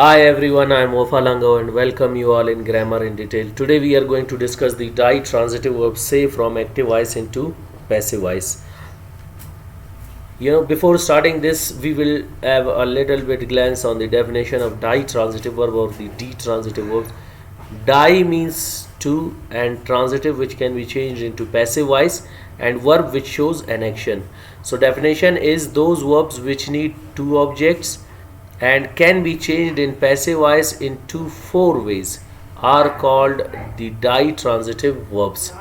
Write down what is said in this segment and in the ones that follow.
Hi everyone, I am Ofalango and welcome you all in Grammar in Detail. Today we are going to discuss the ditransitive verb say from active voice into passive voice. Before starting this, we will have a little bit glance on the definition of ditransitive verb or the ditransitive verbs. Di means to and transitive which can be changed into passive voice and verb which shows an action. So definition is those verbs which need two objects and can be changed in passive voice into four ways are called the ditransitive verbs.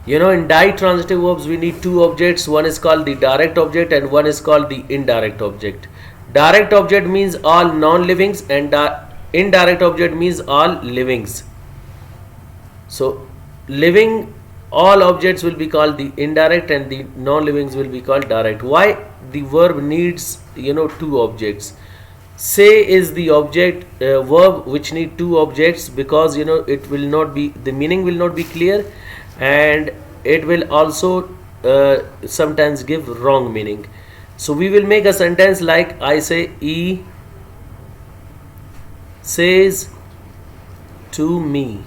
In ditransitive verbs we need two objects. One is called the direct object and one is called the indirect object. Direct object means all non-livings and indirect object means all livings. So living all objects will be called the indirect and the non-livings will be called direct. Why the verb needs two objects? Say is the object verb which need two objects because it will not be, the meaning will not be clear and it will also sometimes give wrong meaning. So we will make a sentence like I say he says to me.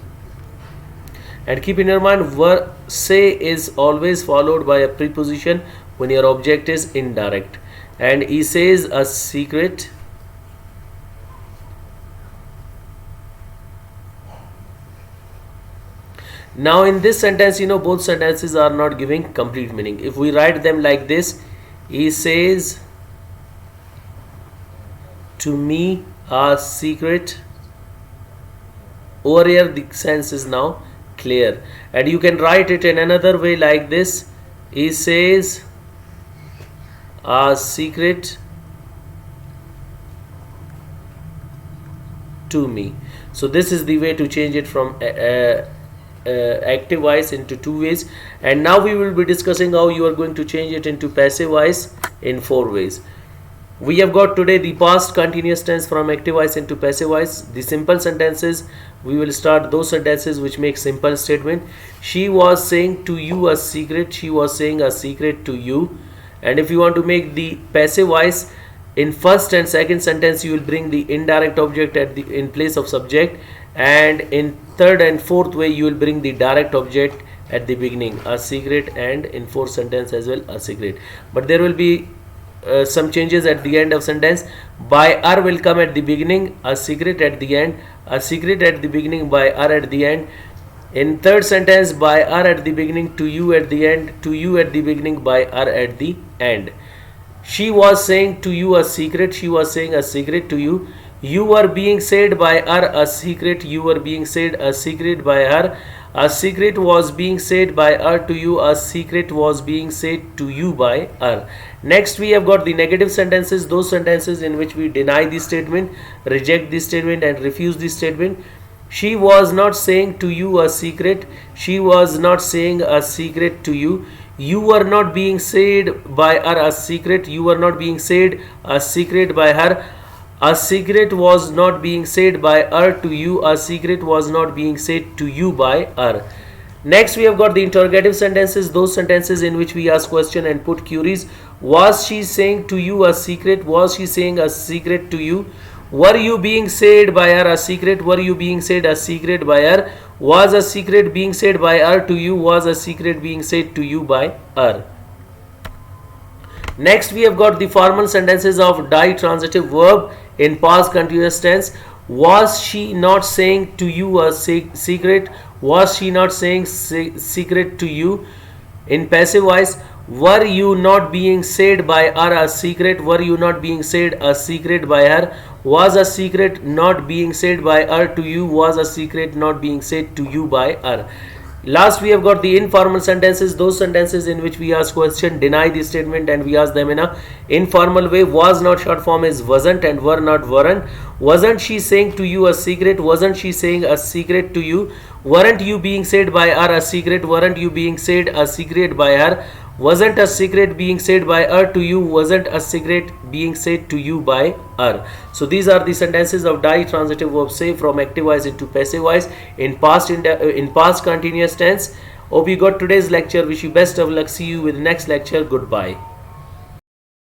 And keep in your mind, verb say is always followed by a preposition when your object is indirect. And he says a secret. Now in this sentence, both sentences are not giving complete meaning. If we write them like this, he says to me a secret. Over here the sense is now clear, and you can write it in another way like this: he says a secret to me. So this is the way to change it from active voice into two ways. And now we will be discussing how you are going to change it into passive voice in four ways. We have got today the past continuous tense from active voice into passive voice. The simple sentences, we will start those sentences which make simple statement. She was saying to you a secret. She was saying a secret to you. And if you want to make the passive voice, in first and second sentence you will bring the indirect object in place of subject, and in third and fourth way you will bring the direct object at the beginning, a secret, and in fourth sentence as well, a secret. But there will be some changes at the end of sentence. By R will come at the beginning, a secret at the end, a secret at the beginning, by R at the end. In third sentence, by R at the beginning, to you at the end, to you at the beginning, by R at the end. She was saying to you a secret. She was saying a secret to you. You were being said by her a secret. You were being said a secret by her. A secret was being said by her to you. A secret was being said to you by her. Next we have got the negative sentences, those sentences in which we deny the statement, reject the statement and refuse the statement. She was not saying to you a secret. She was not saying a secret to you. You were not being said by her a secret. You were not being said a secret by her. A secret was not being said by her to you. A secret was not being said to you by her. Next we have got the interrogative sentences, those sentences in which we ask question and put queries. Was she saying to you a secret? Was she saying a secret to you? Were you being said by her a secret? Were you being said a secret by her? Was a secret being said by her to you? Was a secret being said to you by her? Next we have got the formal sentences of ditransitive verb in past continuous tense. Was she not saying to you a secret? Was she not saying secret to you? In passive voice, were you not being said by her a secret? Were you not being said a secret by her? Was a secret not being said by her to you? Was a secret not being said to you by her? Last we have got the informal sentences, those sentences in which we ask question, deny the statement and we ask them in a informal way. Was not short form is wasn't and were not weren't. Wasn't she saying to you a secret? Wasn't she saying a secret to you? Weren't you being said by her a secret? Weren't you being said a secret by her? Wasn't a secret being said by her to you? Wasn't a secret being said to you by her? So these are the sentences of ditransitive verb say from active voice into passive voice in past continuous tense. Hope you got today's lecture. Wish you best of luck. See you with next lecture. Goodbye.